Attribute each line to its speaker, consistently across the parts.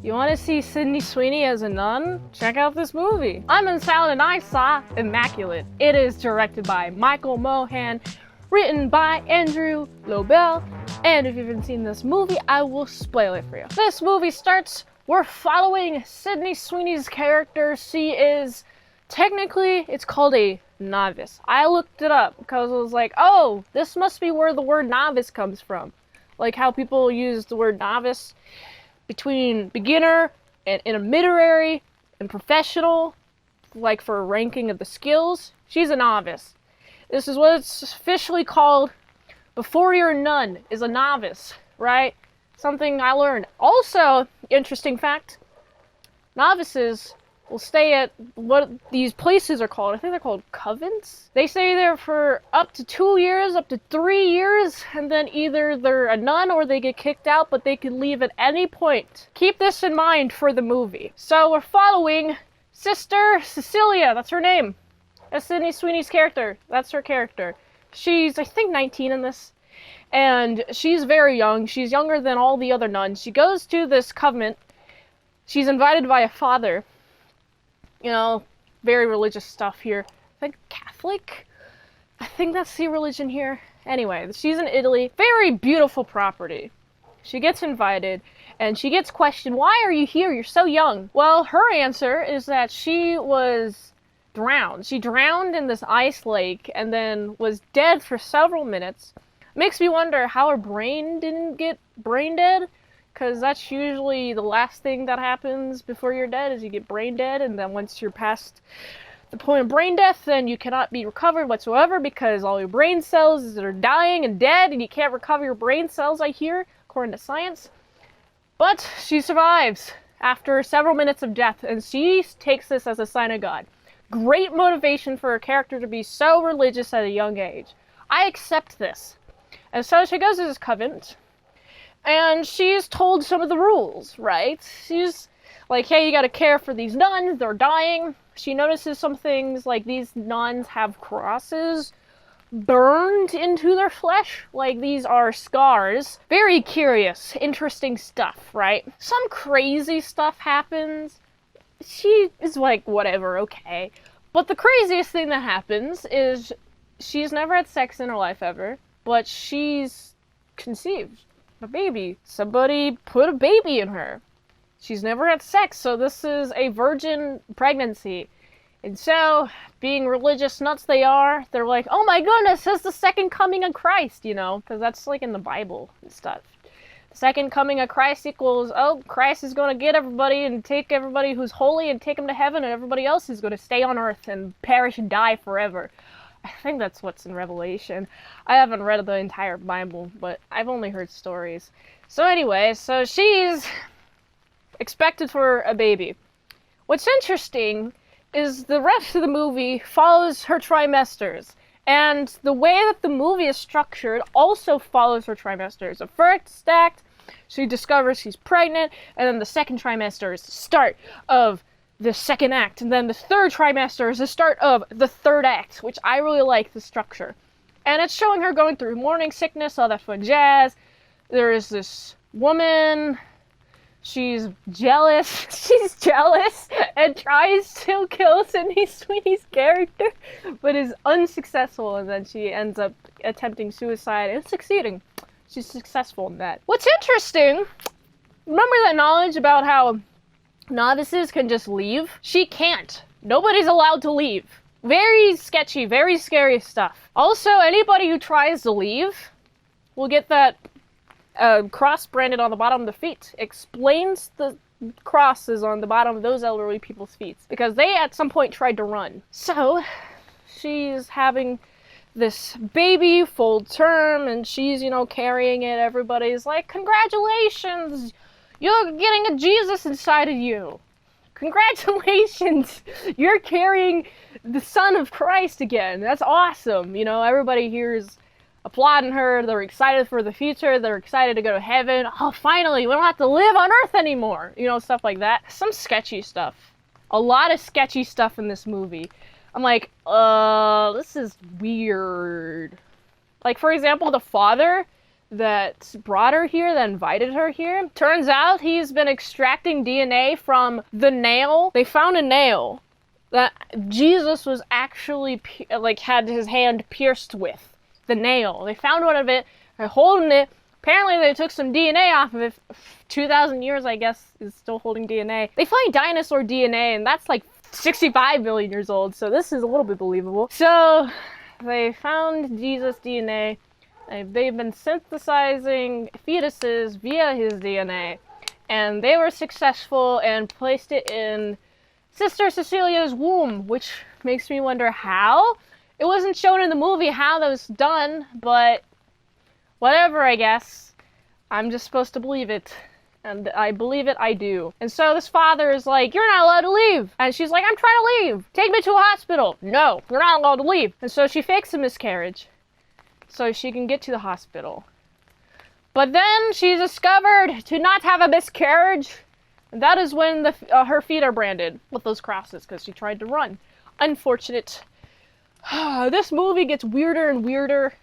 Speaker 1: You want to see Sydney Sweeney as a nun? Check out this movie. I'm in Salad and I Saw Immaculate. It is directed by Michael Mohan, written by Andrew Lobel, and if you haven't seen this movie, I will spoil it for you. This movie starts, we're following Sydney Sweeney's character. She is, technically, it's called a novice. I looked it up because I was like, oh, this must be where the word novice comes from. Like how people use the word novice between beginner and intermediary and professional, like for a ranking of the skills. She's a novice. This is what it's officially called. Before you're a nun is a novice, right? Something I learned. Also, interesting fact, novices will stay at what these places are called. I think they're called convents. They stay there for up to 2 years, up to 3 years, and then either they're a nun or they get kicked out, but they can leave at any point. Keep this in mind for the movie. So we're following Sister Cecilia, that's her name. That's Sydney Sweeney's character. That's her character. She's, I think, 19 in this. And she's very young. She's younger than all the other nuns. She goes to this convent. She's invited by a father. You know, very religious stuff here. I think Catholic? I think that's the religion here. Anyway, she's in Italy. Very beautiful property. She gets invited, and she gets questioned, why are you here? You're so young. Well, her answer is that she was drowned. She drowned in this ice lake, and then was dead for several minutes. Makes me wonder how her brain didn't get brain dead. Because that's usually the last thing that happens before you're dead, is you get brain dead, and then once you're past the point of brain death, then you cannot be recovered whatsoever because all your brain cells are dying and dead, and you can't recover your brain cells, I hear, according to science. But she survives after several minutes of death, and she takes this as a sign of God. Great motivation for her character to be so religious at a young age. I accept this. And so she goes to this convent, and she's told some of the rules, right? She's like, hey, you gotta care for these nuns, they're dying. She notices some things, like these nuns have crosses burned into their flesh. Like, these are scars. Very curious, interesting stuff, right? Some crazy stuff happens. She is like, whatever, okay. But the craziest thing that happens is she's never had sex in her life ever, but she's conceived a baby. Somebody put a baby in her. She's never had sex, so this is a virgin pregnancy. And so, being religious nuts they're like, oh my goodness, it's the second coming of Christ, you know, because that's like in the Bible and stuff. The second coming of Christ equals, oh, Christ is going to get everybody and take everybody who's holy and take them to heaven, and everybody else is going to stay on earth and perish and die forever. I think that's what's in Revelation. I haven't read the entire Bible, but I've only heard stories. So anyway, so she's expected for a baby. What's interesting is the rest of the movie follows her trimesters. And the way that the movie is structured also follows her trimesters. The first act, she discovers she's pregnant, and then the second trimester is the start of the second act, and then the third trimester is the start of the third act, which I really like the structure. And it's showing her going through morning sickness, all that fun jazz. There is this woman, she's jealous, and tries to kill Sydney Sweeney's character, but is unsuccessful, and then she ends up attempting suicide and succeeding. She's successful in that. What's interesting, remember that knowledge about how novices can just leave? She can't. Nobody's allowed to leave. Very sketchy, very scary stuff. Also, anybody who tries to leave will get that cross branded on the bottom of the feet. Explains the crosses on the bottom of those elderly people's feet, because they at some point tried to run. So, she's having this baby full term, and she's, you know, carrying it. Everybody's like, congratulations! You're getting a Jesus inside of you. Congratulations! You're carrying the Son of Christ again. That's awesome. You know, everybody here is applauding her. They're excited for the future. They're excited to go to heaven. Oh, finally, we don't have to live on earth anymore. You know, stuff like that. Some sketchy stuff. A lot of sketchy stuff in this movie. I'm like, this is weird. Like, for example, the father, that brought her here, that invited her here. Turns out he's been extracting DNA from the nail. They found a nail that Jesus was actually, like, had his hand pierced with. The nail. They found one of it. They're holding it. Apparently they took some DNA off of it. 2,000 years, I guess, is still holding DNA. They find dinosaur DNA, and that's like 65 million years old, so this is a little bit believable. So they found Jesus' DNA. They've been synthesizing fetuses via his DNA, and they were successful and placed it in Sister Cecilia's womb, which makes me wonder how. It wasn't shown in the movie how that was done, but whatever, I guess. I'm just supposed to believe it. And I believe it, I do. And so this father is like, you're not allowed to leave. And she's like, I'm trying to leave. Take me to a hospital. No, you're not allowed to leave. And so she fakes a miscarriage so she can get to the hospital. But then she's discovered to not have a miscarriage. And that is when her feet are branded with those crosses because she tried to run. Unfortunate. This movie gets weirder and weirder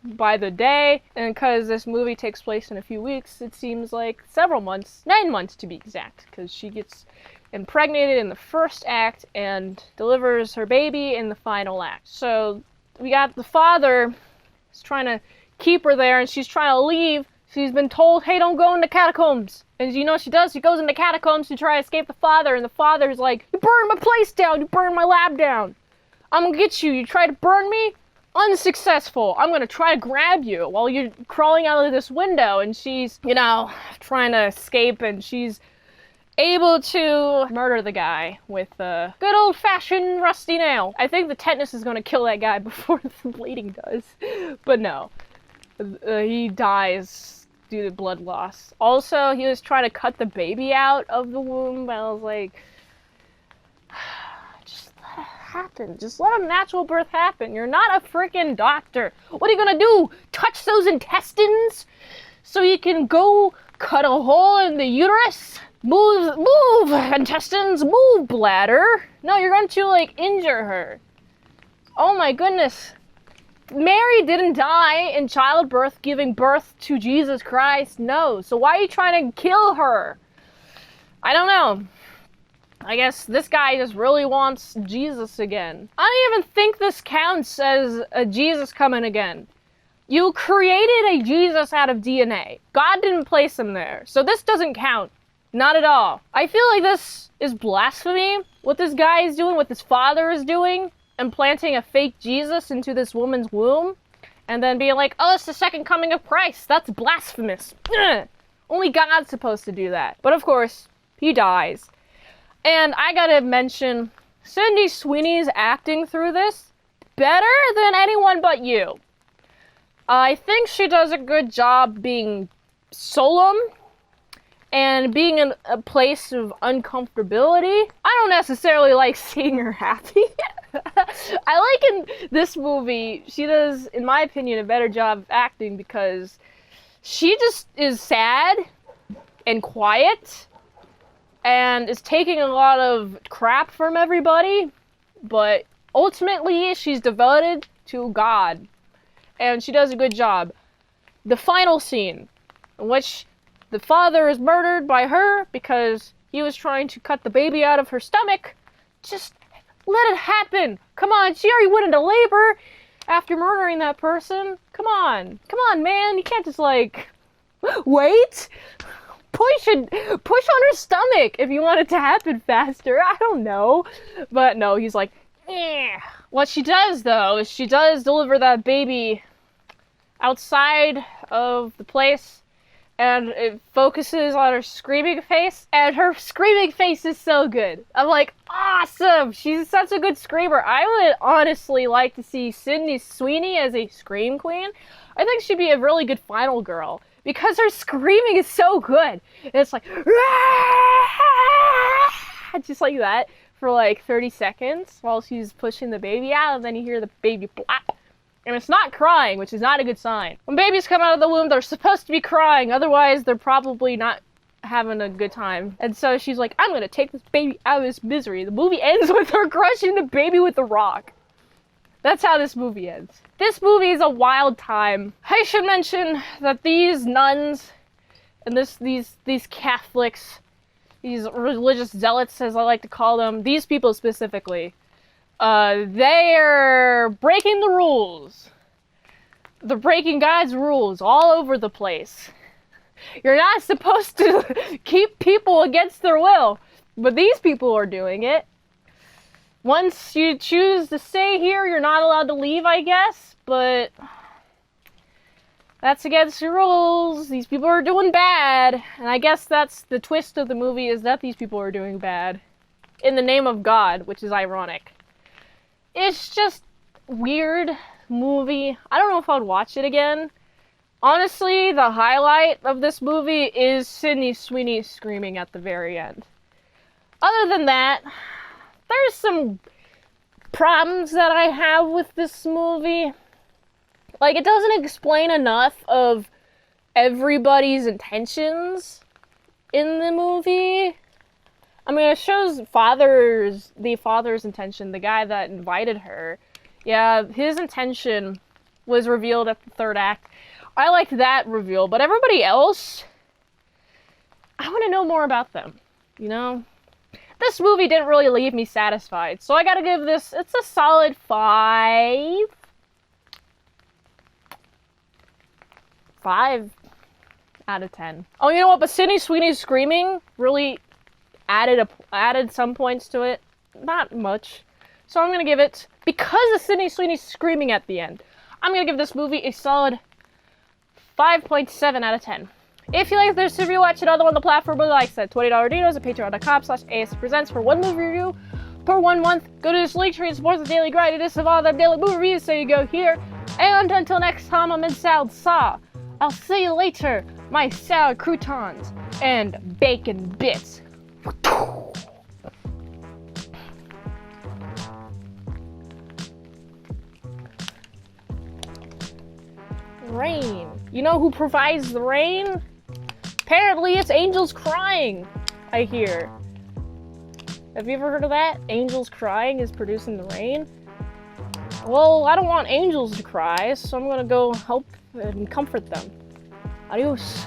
Speaker 1: by the day, and because this movie takes place in a few weeks, it seems like several months, 9 months to be exact, because she gets impregnated in the first act and delivers her baby in the final act. So we got the father is trying to keep her there, and she's trying to leave. She's been told, hey, don't go in the catacombs. And you know what she does? She goes in the catacombs to try to escape the father, and the father's like, you burned my place down, you burned my lab down. I'm gonna get you. You try to burn me? Unsuccessful. I'm gonna try to grab you while you're crawling out of this window. And she's, you know, trying to escape, and she's able to murder the guy with a good old-fashioned rusty nail. I think the tetanus is gonna kill that guy before the bleeding does. But no. He dies due to blood loss. Also, he was trying to cut the baby out of the womb, and I was like, happen. Just let a natural birth happen. You're not a freaking doctor. What are you gonna do? Touch those intestines so you can go cut a hole in the uterus? Move intestines, move bladder. No, you're going to, like, injure her. Oh my goodness. Mary didn't die in childbirth giving birth to Jesus Christ. No. So why are you trying to kill her? I don't know. I guess this guy just really wants Jesus again. I don't even think this counts as a Jesus coming again. You created a Jesus out of DNA. God didn't place him there. So this doesn't count. Not at all. I feel like this is blasphemy. What this guy is doing, what this father is doing, implanting a fake Jesus into this woman's womb, and then being like, oh, it's the second coming of Christ. That's blasphemous. Ugh. Only God's supposed to do that. But of course, he dies. And I gotta mention, Sydney Sweeney's acting through this better than anyone but you. I think she does a good job being solemn and being in a place of uncomfortability. I don't necessarily like seeing her happy. I like in this movie, she does, in my opinion, a better job of acting because she just is sad and quiet and is taking a lot of crap from everybody, but ultimately she's devoted to God, and she does a good job. The final scene, in which the father is murdered by her because he was trying to cut the baby out of her stomach, just let it happen. Come on, she already went into labor after murdering that person. Come on, man, you can't just, like, wait. Push on her stomach if you want it to happen faster. I don't know. But no, he's like, eh. What she does, though, is she does deliver that baby outside of the place, and it focuses on her screaming face, and her screaming face is so good. I'm like, awesome! She's such a good screamer. I would honestly like to see Sydney Sweeney as a scream queen. I think she'd be a really good final girl, because her screaming is so good. It's like, just like that for like 30 seconds while she's pushing the baby out, and then you hear the baby plop. And it's not crying, which is not a good sign. When babies come out of the womb, they're supposed to be crying, otherwise they're probably not having a good time. And so she's like, I'm gonna take this baby out of this misery. The movie ends with her crushing the baby with a rock. That's how this movie ends. This movie is a wild time. I should mention that these nuns and these Catholics, these religious zealots, as I like to call them, these people specifically, they're breaking the rules. They're breaking God's rules all over the place. You're not supposed to keep people against their will, but these people are doing it. Once you choose to stay here, you're not allowed to leave, I guess, but that's against the rules. These people are doing bad, and I guess that's the twist of the movie, is that these people are doing bad in the name of God, which is ironic. It's just weird movie. I don't know if I'd watch it again. Honestly, the highlight of this movie is Sydney Sweeney screaming at the very end. Other than that, there's some problems that I have with this movie. Like, it doesn't explain enough of everybody's intentions in the movie. I mean, it shows the father's intention, the guy that invited her. Yeah, his intention was revealed at the third act. I liked that reveal, but everybody else, I want to know more about them, you know? This movie didn't really leave me satisfied, so I gotta give this, it's a solid 5. 5 out of 10. Oh, you know what? But Sydney Sweeney's screaming really added some points to it. Not much. So I'm gonna give it, because of Sydney Sweeney's screaming at the end, I'm gonna give this movie a solid 5.7 out of 10. If you like this review, watch another one on the platform below. Like I said, $20 dinos at patreon.com/ASEPresents for 1 movie review per 1 month. Go to this link tree and support the daily grind. It is of all them daily movie reviews, so you go here. And until next time, I'm in Salad Saw. I'll see you later, my salad croutons and bacon bits. Rain. You know who provides the rain? Apparently it's angels crying, I hear. Have you ever heard of that? Angels crying is producing the rain? Well, I don't want angels to cry, so I'm gonna go help and comfort them. Adios.